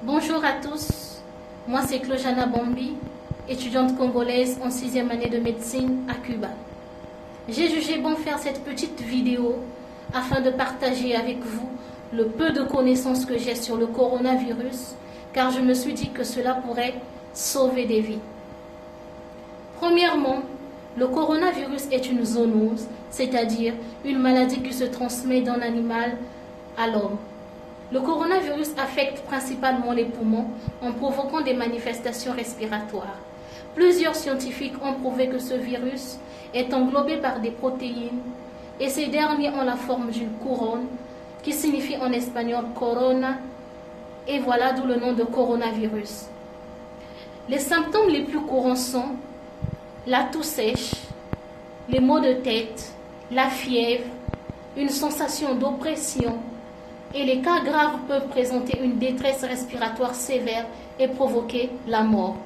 Bonjour à tous, moi c'est Claujana Bambi, étudiante congolaise en 6e année de médecine à Cuba. J'ai jugé bon faire cette petite vidéo afin de partager avec vous le peu de connaissances que j'ai sur le coronavirus, car je me suis dit que cela pourrait sauver des vies. Premièrement, le coronavirus est une zoonose, c'est-à-dire une maladie qui se transmet d'un animal à l'homme. Le coronavirus affecte principalement les poumons en provoquant des manifestations respiratoires. Plusieurs scientifiques ont prouvé que ce virus est englobé par des protéines et ces derniers ont la forme d'une couronne qui signifie en espagnol corona et voilà d'où le nom de coronavirus. Les symptômes les plus courants sont la toux sèche, les maux de tête, la fièvre, une sensation d'oppression et les cas graves peuvent présenter une détresse respiratoire sévère et provoquer la mort.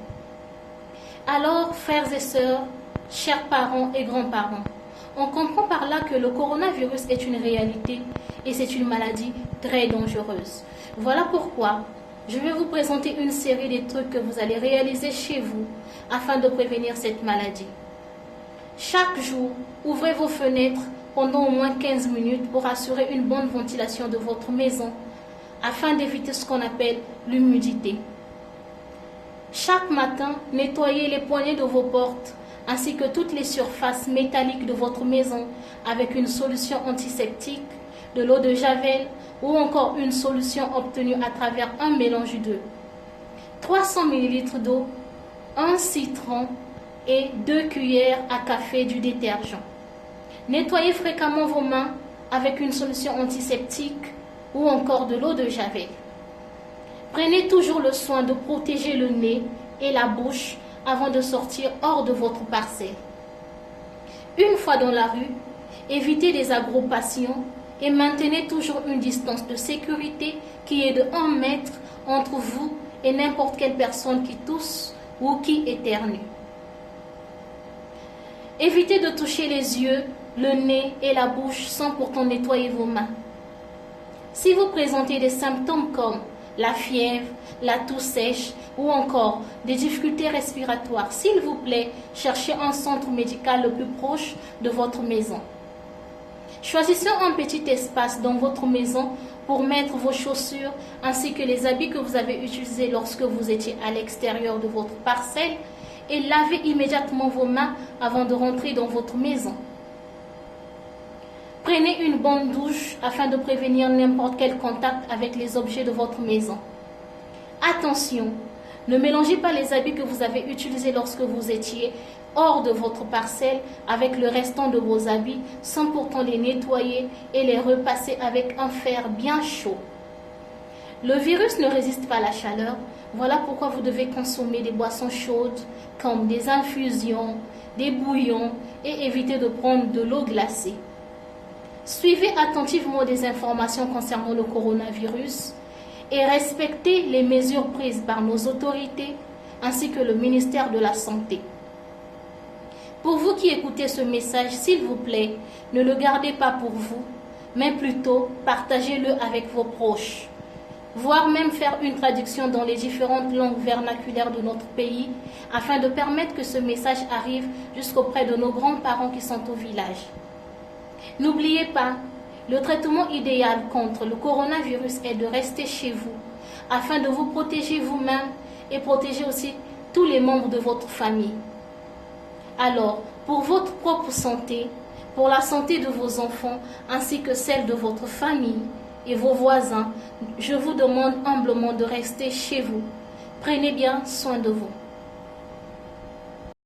Alors, frères et sœurs, chers parents et grands-parents, on comprend par là que le coronavirus est une réalité et c'est une maladie très dangereuse. Voilà pourquoi je vais vous présenter une série de trucs que vous allez réaliser chez vous afin de prévenir cette maladie. Chaque jour, ouvrez vos fenêtres pendant au moins 15 minutes pour assurer une bonne ventilation de votre maison afin d'éviter ce qu'on appelle l'humidité. Chaque matin, nettoyez les poignées de vos portes ainsi que toutes les surfaces métalliques de votre maison avec une solution antiseptique, de l'eau de javel ou encore une solution obtenue à travers un mélange de 300 ml d'eau, un citron et 2 cuillères à café du détergent. Nettoyez fréquemment vos mains avec une solution antiseptique ou encore de l'eau de javel. Prenez toujours le soin de protéger le nez et la bouche avant de sortir hors de votre parcelle. Une fois dans la rue, évitez les agrupations et maintenez toujours une distance de sécurité qui est de 1 mètre entre vous et n'importe quelle personne qui tousse ou qui éternue. Évitez de toucher les yeux, le nez et la bouche sans pourtant nettoyer vos mains. Si vous présentez des symptômes comme la fièvre, la toux sèche ou encore des difficultés respiratoires, s'il vous plaît, cherchez un centre médical le plus proche de votre maison. Choisissez un petit espace dans votre maison pour mettre vos chaussures ainsi que les habits que vous avez utilisés lorsque vous étiez à l'extérieur de votre parcelle et lavez immédiatement vos mains avant de rentrer dans votre maison. Prenez une bonne douche afin de prévenir n'importe quel contact avec les objets de votre maison. Attention, ne mélangez pas les habits que vous avez utilisés lorsque vous étiez hors de votre parcelle avec le restant de vos habits sans pourtant les nettoyer et les repasser avec un fer bien chaud. Le virus ne résiste pas à la chaleur, voilà pourquoi vous devez consommer des boissons chaudes comme des infusions, des bouillons et éviter de prendre de l'eau glacée. Suivez attentivement des informations concernant le coronavirus et respectez les mesures prises par nos autorités ainsi que le ministère de la Santé. Pour vous qui écoutez ce message, s'il vous plaît, ne le gardez pas pour vous, mais plutôt partagez-le avec vos proches, voire même faire une traduction dans les différentes langues vernaculaires de notre pays afin de permettre que ce message arrive jusqu'auprès de nos grands-parents qui sont au village. N'oubliez pas, le traitement idéal contre le coronavirus est de rester chez vous afin de vous protéger vous-même et protéger aussi tous les membres de votre famille. Alors, pour votre propre santé, pour la santé de vos enfants ainsi que celle de votre famille et vos voisins, je vous demande humblement de rester chez vous. Prenez bien soin de vous.